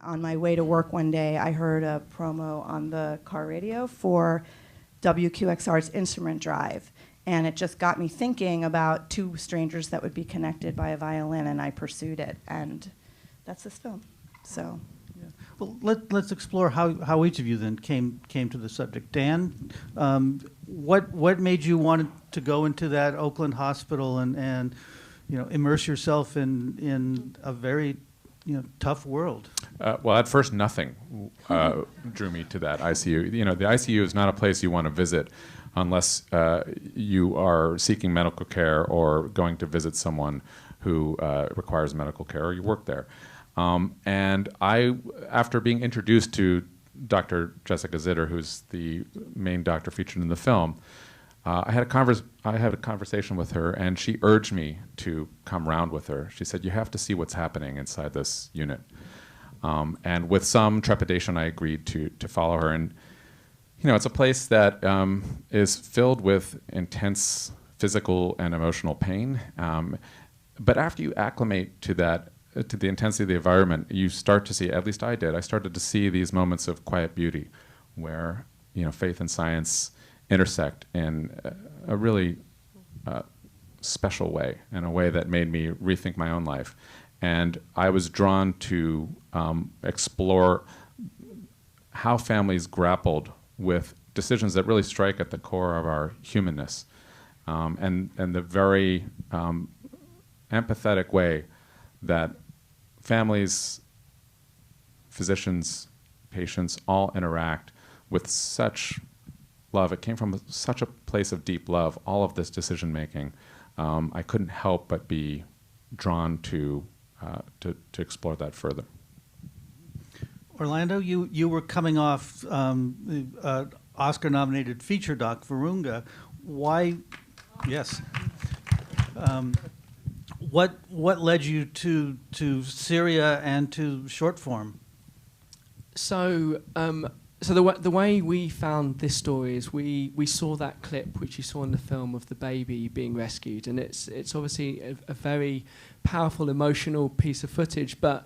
On my way to work one day, I heard a promo on the car radio for WQXR's Instrument Drive, and it just got me thinking about two strangers that would be connected by a violin, and I pursued it, and that's this film. So, yeah. Well, let's explore how each of you then came to the subject. Dan, what made you want to go into that Oakland hospital and immerse yourself in a very tough world? Well, at first, nothing drew me to that ICU. The ICU is not a place you want to visit unless you are seeking medical care or going to visit someone who requires medical care, or you work there. And I, after being introduced to Dr. Jessica Zitter, who's the main doctor featured in the film, I had a conversation with her, and she urged me to come round with her. She said, "You have to see what's happening inside this unit." And with some trepidation, I agreed to follow her. And it's a place that is filled with intense physical and emotional pain. But after you acclimate to that, to the intensity of the environment, you start to see, at least I did, I started to see these moments of quiet beauty where faith and science intersect in a really special way, in a way that made me rethink my own life. And I was drawn to explore how families grappled with decisions that really strike at the core of our humanness, and the very empathetic way that families, physicians, patients all interact with such love. It came from such a place of deep love, all of this decision making. I couldn't help but be drawn to explore that further. Orlando, you were coming off the Oscar-nominated feature doc, Virunga. Why? Yes. What led you to Syria and to short form? So the way we found this story is we saw that clip which you saw in the film of the baby being rescued, and it's obviously a very powerful, emotional piece of footage. But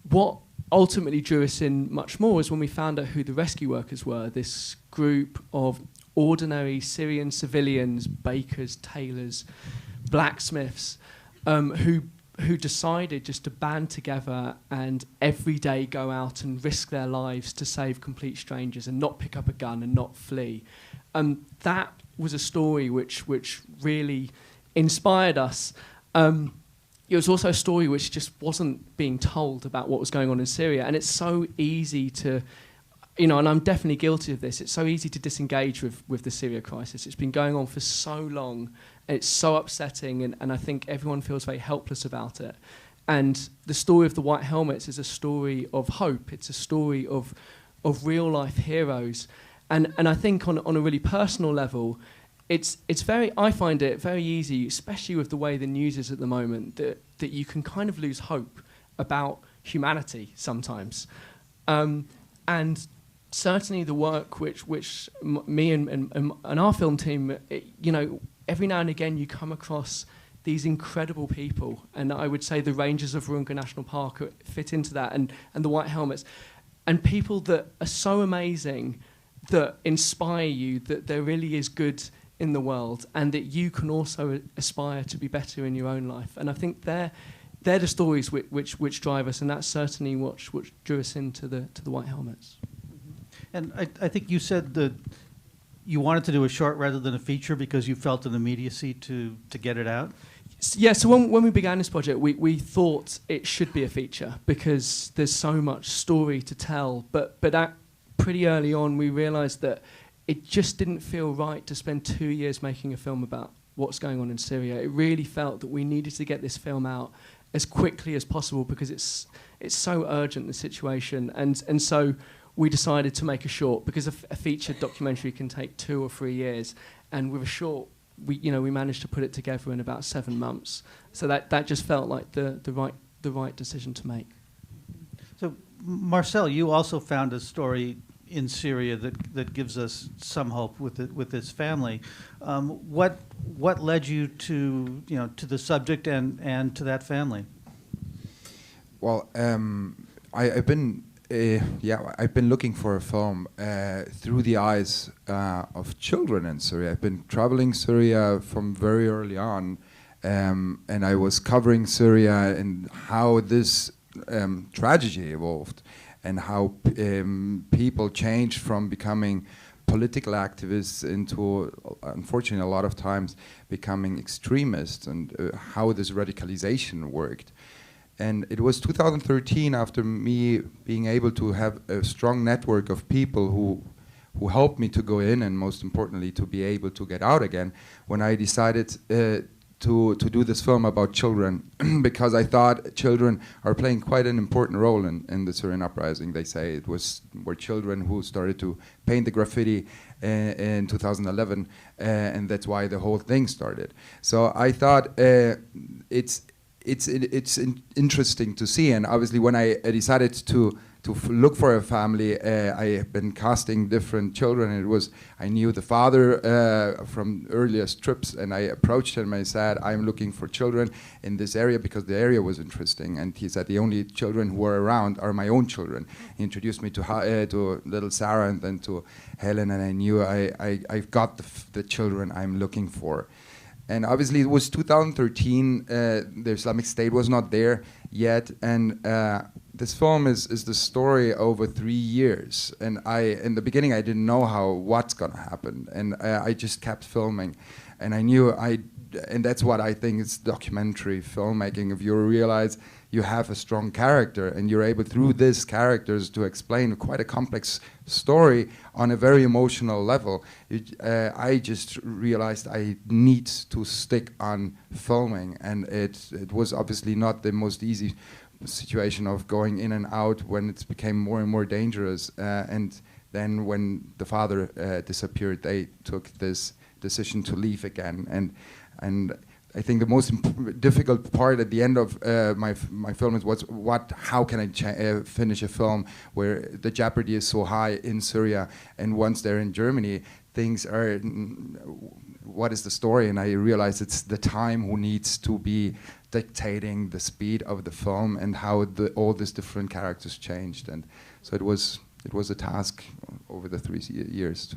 what ultimately drew us in much more is when we found out who the rescue workers were. This group of ordinary Syrian civilians, bakers, tailors, blacksmiths, who decided just to band together and every day go out and risk their lives to save complete strangers and not pick up a gun and not flee. That was a story which really inspired us. It was also a story which just wasn't being told about what was going on in Syria, and it's so easy to, and I'm definitely guilty of this, it's so easy to disengage with the Syria crisis. It's been going on for so long, and it's so upsetting, and I think everyone feels very helpless about it. And the story of the White Helmets is a story of hope. It's a story of real-life heroes. And I think on a really personal level, I find it very easy, especially with the way the news is at the moment, that you can kind of lose hope about humanity sometimes. And certainly the work which me and our film team, every now and again you come across these incredible people, and I would say the rangers of Virunga National Park fit into that, and the White Helmets, and people that are so amazing that inspire you that there really is good in the world, and that you can also aspire to be better in your own life. And I think they're the stories which drive us, and that's certainly what drew us into the White Helmets. And I think you said that you wanted to do a short rather than a feature because you felt an immediacy to get it out? Yeah, so when we began this project, we thought it should be a feature because there's so much story to tell. But pretty early on, we realised that it just didn't feel right to spend 2 years making a film about what's going on in Syria. It really felt that we needed to get this film out as quickly as possible because it's so urgent, the situation. And so we decided to make a short because a feature documentary can take 2 or 3 years. And with a short, we managed to put it together in about 7 months. So that just felt like the right decision to make. So Marcel, you also found a story in Syria that gives us some hope with this family. What led you to the subject and to that family? Well, I've been yeah, I've been looking for a film through the eyes of children in Syria. I've been traveling Syria from very early on, and I was covering Syria and how this tragedy evolved, and how people changed from becoming political activists into, unfortunately, a lot of times becoming extremists, and how this radicalization worked. And it was 2013, after me being able to have a strong network of people who helped me to go in, and most importantly to be able to get out again, when I decided to do this film about children, because I thought children are playing quite an important role in the Syrian uprising. They say were children who started to paint the graffiti in 2011, and that's why the whole thing started. So I thought it's interesting to see, and obviously when I decided to look for a family, I have been casting different children. And I knew the father from earliest trips, and I approached him and I said, I'm looking for children in this area because the area was interesting. And he said, the only children who are around are my own children. He introduced me to little Sarah and then to Helen, and I knew I've got the children I'm looking for. And obviously it was 2013, the Islamic State was not there yet, and this film is the story over 3 years. And in the beginning, I didn't know what's gonna happen, and I just kept filming, and I knew and that's what I think is documentary filmmaking. If you realize you have a strong character and you're able through these characters to explain quite a complex story on a very emotional level, I just realized I need to stick on filming, and it was obviously not the most easy situation of going in and out when it became more and more dangerous, and then when the father disappeared, they took this decision to leave again, and I think the most difficult part at the end of my film is how can I finish a film where the jeopardy is so high in Syria, and once they're in Germany, things are, what is the story? And I realize it's the time who needs to be dictating the speed of the film and how all these different characters changed, and so it was a task over the 3 years.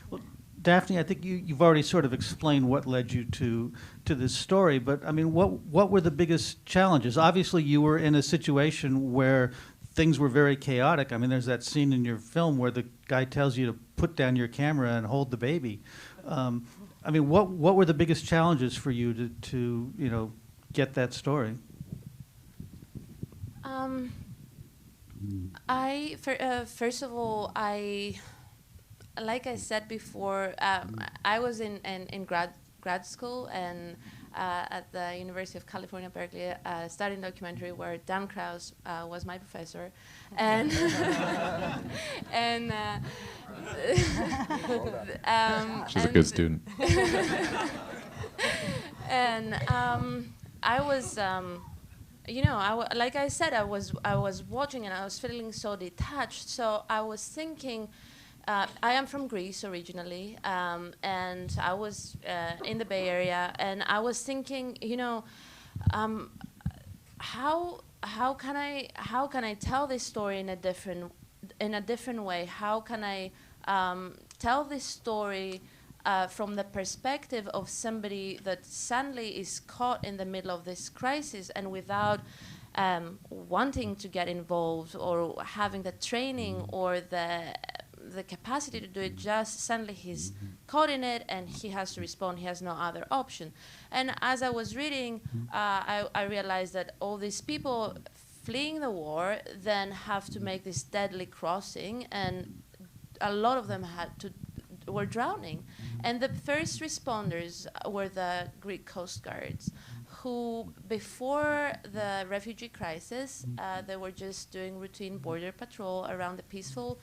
Well, Daphne, I think you've already sort of explained what led you to this story, but I mean, what were the biggest challenges? Obviously, you were in a situation where things were very chaotic. I mean, there's that scene in your film where the guy tells you to put down your camera and hold the baby. I mean, what were the biggest challenges for you to get that story? First of all, like I said before, I was in grad school and at the University of California, Berkeley, studying documentary where Dan Krause was my professor, and she's a good student. And I was. Like I said, I was watching and I was feeling so detached. So I was thinking. I am from Greece originally, and I was in the Bay Area, and I was thinking, how can I tell this story in a different way? How can I tell this story from the perspective of somebody that suddenly is caught in the middle of this crisis and without wanting to get involved or having the training or the capacity to do it, just suddenly he's caught in it and he has to respond. He has no other option. And as I was reading, I realized that all these people fleeing the war then have to make this deadly crossing, and a lot of them were drowning. And the first responders were the Greek Coast Guards, who before the refugee crisis, they were just doing routine border patrol around the peaceful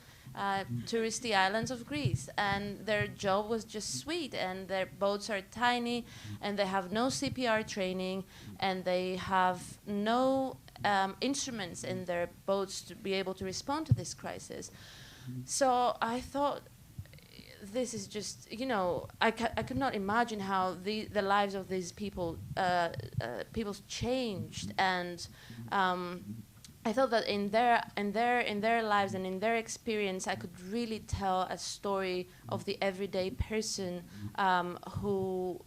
touristy islands of Greece, and their job was just sweet, and their boats are tiny, and they have no CPR training, and they have no instruments in their boats to be able to respond to this crisis. So I thought, this is just, I could not imagine how the lives of these people changed, and I thought that in their lives and in their experience, I could really tell a story of the everyday person who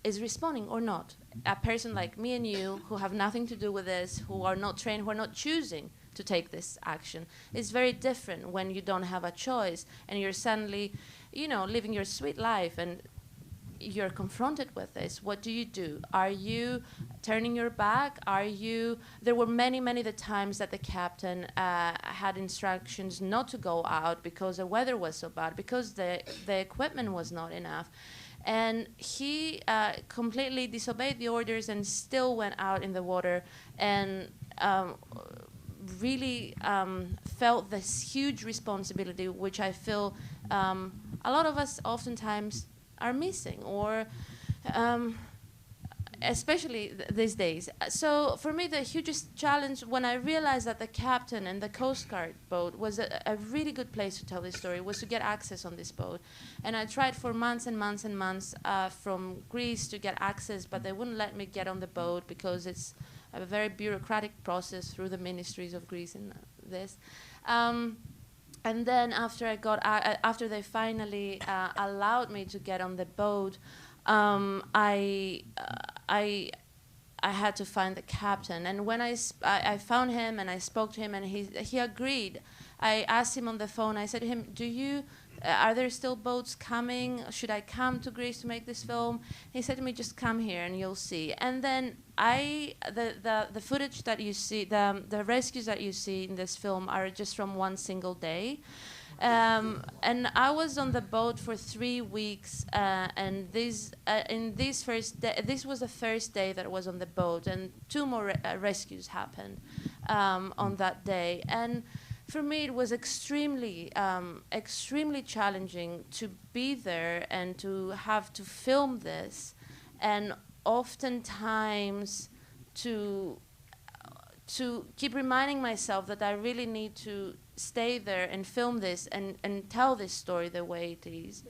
is responding or not. A person like me and you, who have nothing to do with this, who are not trained, who are not choosing to take this action. It's very different when you don't have a choice and you're suddenly, living your sweet life and you're confronted with this. What do you do? Are you turning your back? There were many the times that the captain had instructions not to go out because the weather was so bad, because the equipment was not enough. And he completely disobeyed the orders and still went out in the water and really felt this huge responsibility, which I feel a lot of us oftentimes are missing, or especially these days. So for me, the hugest challenge when I realized that the captain and the Coast Guard boat was a really good place to tell this story was to get access on this boat. And I tried for months and months and months from Greece to get access, but they wouldn't let me get on the boat because it's a very bureaucratic process through the ministries of Greece and this. And then after they finally allowed me to get on the boat, I had to find the captain. And when I found him and I spoke to him and he agreed. I asked him on the phone. I said to him, are there still boats coming? Should I come to Greece to make this film? He said to me, just come here and you'll see. And then the footage that you see, the rescues that you see in this film are just from one single day. And I was on the boat for 3 weeks, and this was the first day that I was on the boat, and 2 more rescues happened on that day. And for me, it was extremely challenging to be there and to have to film this, and oftentimes to keep reminding myself that I really need to stay there and film this and tell this story the way it is.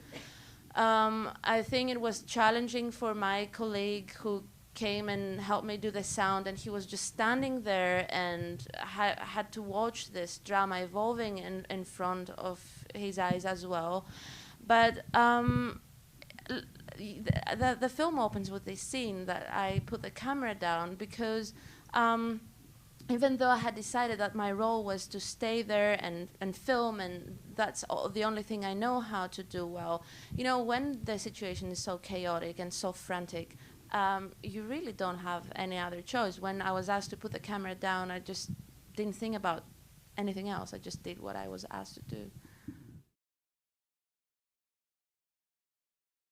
I think it was challenging for my colleague who came and helped me do the sound, and he was just standing there and had to watch this drama evolving in front of his eyes as well. But the film opens with this scene that I put the camera down because even though I had decided that my role was to stay there and film, and that's the only thing I know how to do well, when the situation is so chaotic and so frantic, you really don't have any other choice. When I was asked to put the camera down, I just didn't think about anything else. I just did what I was asked to do.